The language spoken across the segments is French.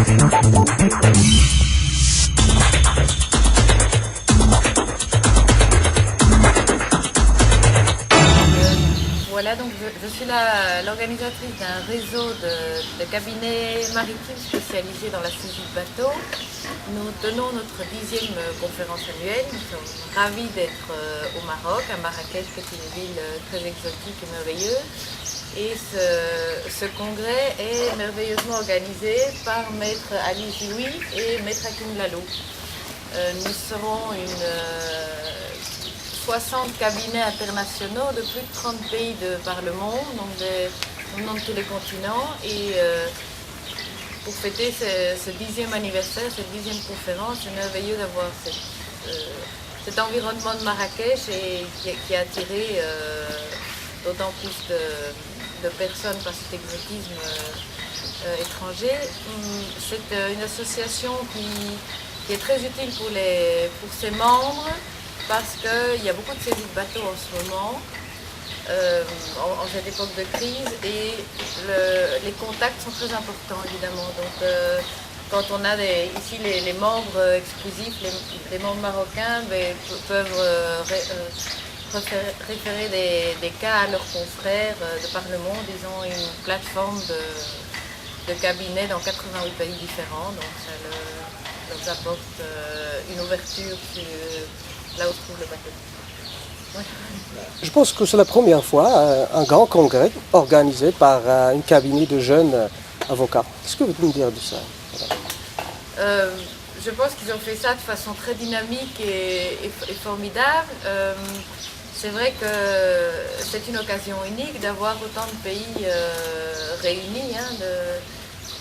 Voilà, donc je suis l'organisatrice d'un réseau de cabinets maritimes spécialisés dans la saisie de bateaux. Nous tenons notre 10e conférence annuelle. Nous sommes ravis d'être au Maroc, à Marrakech, qui est une ville très exotique et merveilleuse. Et ce congrès est merveilleusement organisé par Maître Ali Zioui et Maître Hakim Lalou. Nous serons 60 cabinets internationaux de plus de 30 pays par le monde, donc venant de tous les continents. Et pour fêter ce 10e anniversaire, cette 10e conférence, c'est merveilleux d'avoir cet environnement de Marrakech et qui a attiré d'autant plus de personnes par cet exotisme étranger. C'est une association qui est très utile pour ses membres, parce qu'il y a beaucoup de saisies de bateaux en ce moment, en cette époque de crise, et les contacts sont très importants évidemment. Donc quand on a ici les membres exclusifs, les membres marocains peuvent référer des cas à leurs confrères de par le monde. Ils ont une plateforme de cabinets dans 88 pays différents, donc ça leur apporte une ouverture sur là où se trouve le bateau. Ouais. Je pense que c'est la première fois un grand congrès organisé par un cabinet de jeunes avocats. Qu'est-ce que vous pouvez me dire de ça? Je pense qu'ils ont fait ça de façon très dynamique et formidable. C'est vrai que c'est une occasion unique d'avoir autant de pays réunis,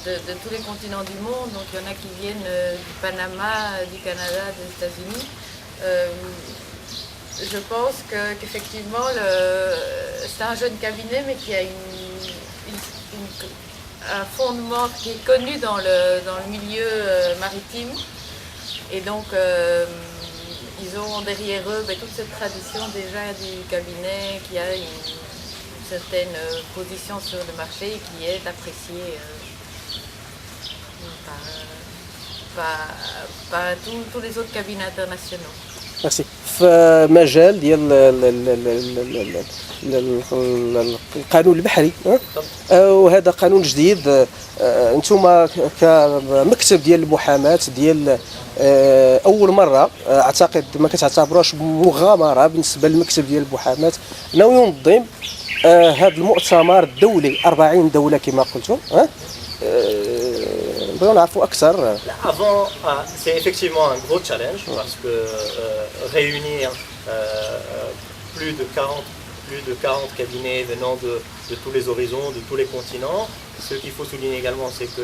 de tous les continents du monde. Donc il y en a qui viennent du Panama, du Canada, des États-Unis. Je pense qu'effectivement c'est un jeune cabinet, mais qui a un fondement qui est connu dans le milieu maritime, et donc ils ont derrière eux toute cette tradition déjà du cabinet qui a une certaine position sur le marché et qui est appréciée par tous les autres cabinets internationaux. Merci. في مجال ديال القانون البحري، وهذا قانون جديد، انتم كمكتب ديال المحاماة ديال اول مره، اعتقد ما كتعتبروش مغامره بالنسبه للمكتب ديال المحاماة انه ينظم هذا المؤتمر الدولي 40 دوله كما قلتم. Avant, c'est effectivement un gros challenge, parce que réunir plus de 40 cabinets venant de tous les horizons, de tous les continents. Ce qu'il faut souligner également, c'est que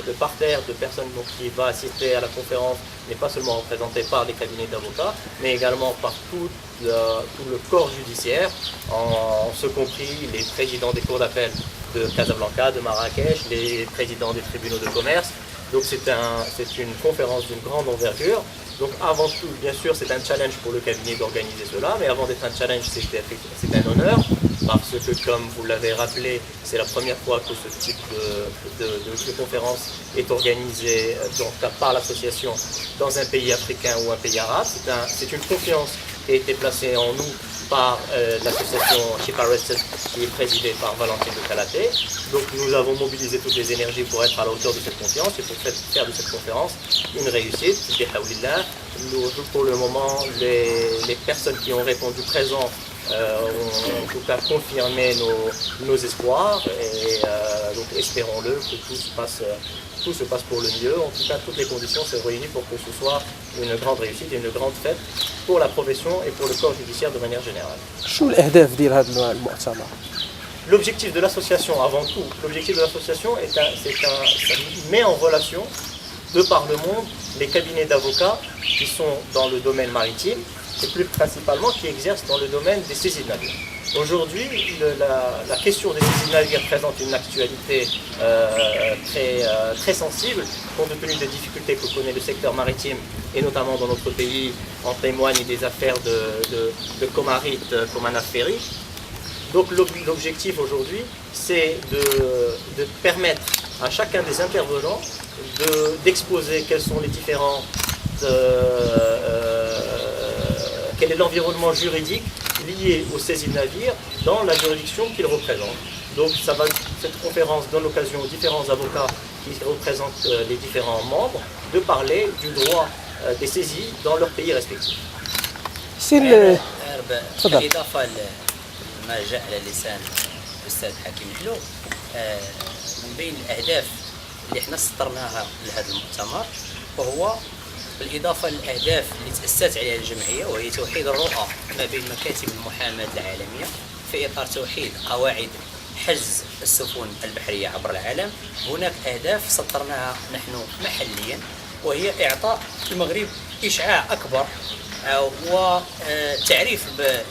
le parterre de personnes qui va assister à la conférence n'est pas seulement représenté par des cabinets d'avocats, mais également par tout le corps judiciaire, en ce compris les présidents des cours d'appel de Casablanca, de Marrakech, les présidents des tribunaux de commerce. Donc c'est une conférence d'une grande envergure. Donc avant tout, bien sûr, c'est un challenge pour le cabinet d'organiser cela, mais avant d'être un challenge, c'est un honneur, parce que, comme vous l'avez rappelé, c'est la première fois que ce type de conférence est organisée par l'association dans un pays africain ou un pays arabe. C'est une confiance qui a été placée en nous par l'association Ship Arrested, qui est présidée par Valentine de Calaté. Donc nous avons mobilisé toutes les énergies pour être à la hauteur de cette confiance et pour faire de cette conférence une réussite. Pour le moment, les personnes qui ont répondu présent ont en tout cas confirmé nos espoirs, et donc espérons-le que tout se passe pour le mieux. En tout cas, toutes les conditions se réunissent pour que ce soit une grande réussite et une grande fête pour la profession et pour le corps judiciaire de manière générale. L'objectif de l'association, avant tout, ça met en relation, de par le monde, les cabinets d'avocats qui sont dans le domaine maritime, et plus principalement qui exercent dans le domaine des saisies de navires. Aujourd'hui, la question des saisies de navires présente une actualité très sensible, compte tenu des difficultés que connaît le secteur maritime, et notamment dans notre pays. En témoignent des affaires de Comarit, Comana Ferry. Donc l'objectif aujourd'hui, c'est de permettre à chacun des intervenants d'exposer quels sont les différents quel est l'environnement juridique lié aux saisies de navires dans la juridiction qu'ils représentent. Donc cette conférence donne l'occasion aux différents avocats qui représentent les différents membres de parler du droit des saisies dans leur pays respectif. بالإضافة لما جاء على لسان الأستاذ حكيم حلو، من بين الأهداف اللي احنا سطرناها لهذا المؤتمر وهو بالإضافة للأهداف اللي تأسست عليها الجمعية، وهي توحيد الرؤى ما بين مكاتب المحاماة العالمية في إطار توحيد قواعد حجز السفن البحرية عبر العالم. هناك أهداف سطرناها نحن محليا، وهي إعطاء المغرب إشعاع أكبر وتعريف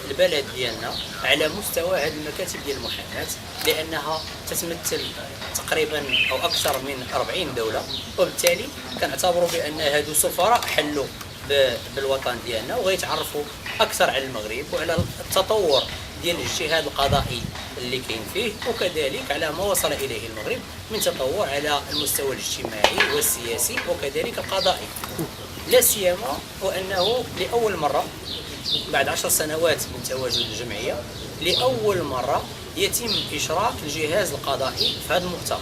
البلد ديالنا على مستوى هذه المكاتب ديال المحاماة، لأنها تتمثل تقريبا أو أكثر من 40 دولة، وبالتالي كنعتبروا بأن هادو سفراء حلوا بالوطن ديالنا وغيتعرفوا أكثر على المغرب وعلى التطور ديال الاجتهاد القضائي اللي كاين فيه، وكذلك على ما وصل إليه المغرب من تطور على المستوى الاجتماعي والسياسي وكذلك القضائي. لا سيما وأنه لأول مرة بعد 10 سنوات من تواجد الجمعية لأول مرة يتم إشراك الجهاز القضائي في هذا المؤتمر.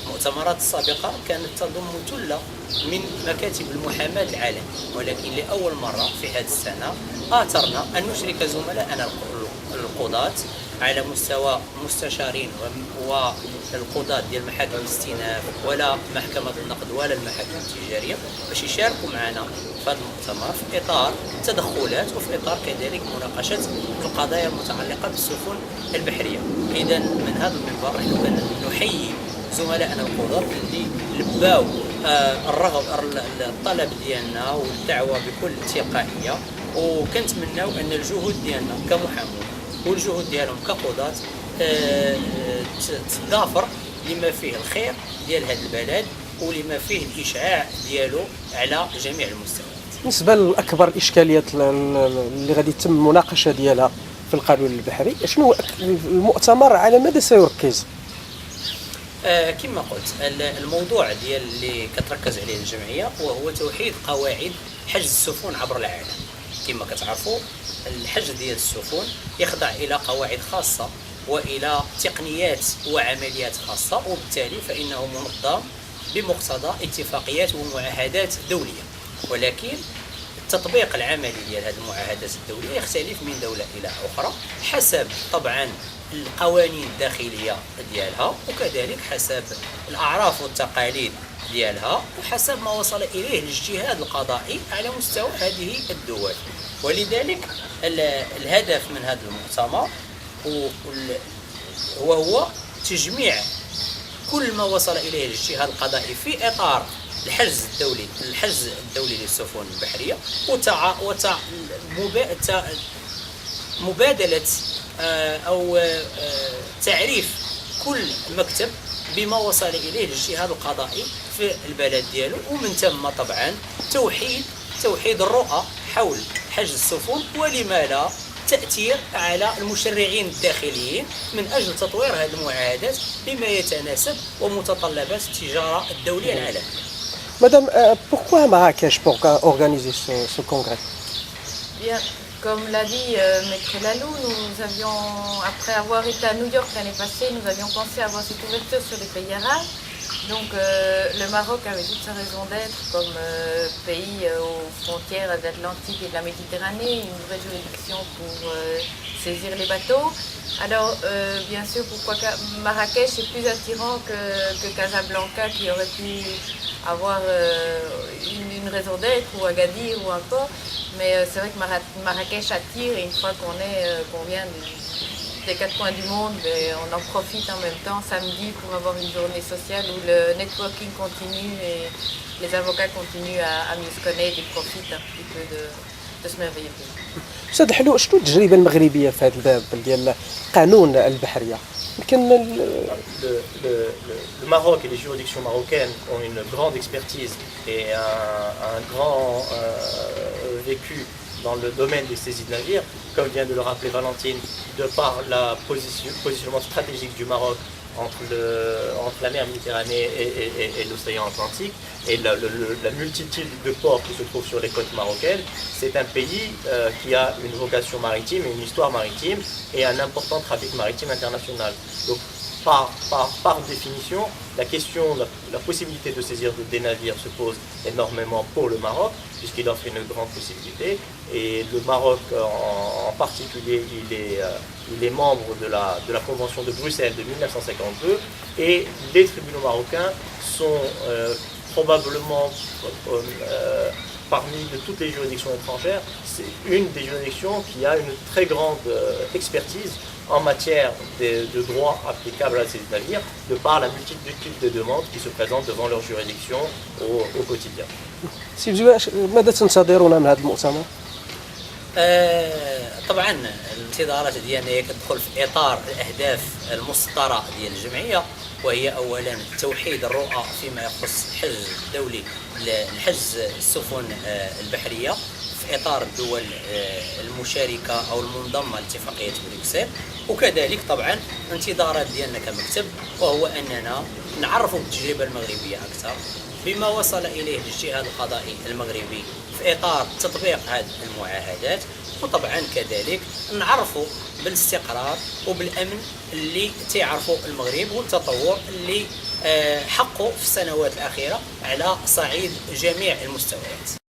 المؤتمرات السابقة كانت تضم ثلة من مكاتب المحاماة العالمية، ولكن لأول مرة في هذه السنة آثرنا أن نشرك زملائنا القضاة على مستوى مستشارين والقضاة ديال محاكم الاستئناف ولا محكمة النقد ولا المحاكم التجارية باش يشاركوا معنا في هذا المؤتمر في إطار تدخلات وفي إطار كذلك مناقشة القضايا المتعلقة بالسفن البحرية. إذا من هذا المنبر نحن نحيي زملائنا القضاة اللي لباو الطلب ديالنا والدعوة بكل تلقائية، وكنتمناو أن الجهود ديالنا كمحامون والجهود ديالهم كقضاة تضافر لما فيه الخير ديال هذا البلد ولما فيه الإشعاع ديالو على جميع المستويات. بالنسبة لأكبر الإشكاليات اللي غادي يتم المناقشة ديالها في القانون البحري، شنو المؤتمر على ماذا سيركز؟ كما قلت الموضوع ديال اللي كتركز عليه الجمعية وهو توحيد قواعد حجز السفن عبر العالم. كما كتعرفوا الحجز ديال السفن يخضع إلى قواعد خاصة وإلى تقنيات وعمليات خاصة، وبالتالي فإنه منظم بمقتضى اتفاقيات ومعاهدات دولية، ولكن التطبيق العملي ديال هذه المعاهدات الدولية يختلف من دولة إلى أخرى حسب طبعا القوانين الداخلية ديالها وكذلك حسب الأعراف والتقاليد ديالها وحسب ما وصل إليه الاجتهاد القضائي على مستوى هذه الدول. ولذلك الهدف من هذا المؤتمر هو تجميع كل ما وصل إليه الاجتهاد القضائي في إطار الحجز الدولي للسفن البحرية مبادلة أو تعريف كل مكتب بما وصل إليه الاجتهاد القضائي في البلد ديالو، ومن ثم طبعا توحيد الرؤى حول حجز السفن ولما لا تأثير على المشرعين الداخليين من أجل تطوير هذه المعاهدات بما يتناسب ومتطلبات التجارة الدولية العالمية. Madame, pourquoi Marrakech pour organiser ce congrès? Bien, comme l'a dit Maître Lalou, nous avions, après avoir été à New York l'année passée, nous avions pensé avoir cette ouverture sur les pays arabes. Donc le Maroc avait toute sa raison d'être comme pays aux frontières de l'Atlantique et de la Méditerranée, une vraie juridiction pour saisir les bateaux. Alors bien sûr, pourquoi Marrakech est plus attirant que Casablanca qui aurait pu avoir une raison d'être, ou Agadir ou encore, mais c'est vrai que Marrakech attire, et une fois qu'on vient des quatre coins du monde, on en profite en même temps samedi pour avoir une journée sociale où le networking continue et les avocats continuent à mieux se connaître et profitent un petit peu de ce merveilleux pays. أستاذ حلو، شنو التجربة المغربية في هذا الباب ديال قانون البحرية؟ Le Maroc et les juridictions marocaines ont une grande expertise et un grand vécu dans le domaine des saisies de navires, comme vient de le rappeler Valentine, de par le positionnement stratégique du Maroc entre la mer Méditerranée et l'océan Atlantique, et la multitude de ports qui se trouvent sur les côtes marocaines, c'est un pays qui a une vocation maritime et une histoire maritime et un important trafic maritime international. Donc, par définition, la possibilité de saisir des navires se pose énormément pour le Maroc, puisqu'il offre une grande possibilité. Et le Maroc en particulier, il est membre de la Convention de Bruxelles de 1952, et les tribunaux marocains sont probablement parmi de toutes les juridictions étrangères, c'est une des juridictions qui a une très grande expertise en matière de droit applicable à ces navires, de par la multitude de demandes qui se présentent devant leur juridiction au quotidien. سي بزواش ماذا تنتظرون من هذا المؤتمر؟ طبعا الانتظارات ديالنا هي كتدخل في اطار الاهداف المسطره ديال الجمعيه، وهي اولا توحيد الرؤى فيما يخص الحج الدولي لحجز السفن البحريه في اطار الدول المشاركه او المنضمه لاتفاقيه بروكسل، وكذلك طبعا انتظارات ديالنا كمكتب وهو اننا نعرفوا بالتجربه المغربيه اكثر بما وصل اليه الاجتهاد القضائي المغربي في اطار تطبيق هذه المعاهدات، وطبعا كذلك نعرفوا بالاستقرار وبالامن اللي تعرفوا المغرب والتطور اللي حقه في السنوات الاخيره على صعيد جميع المستويات.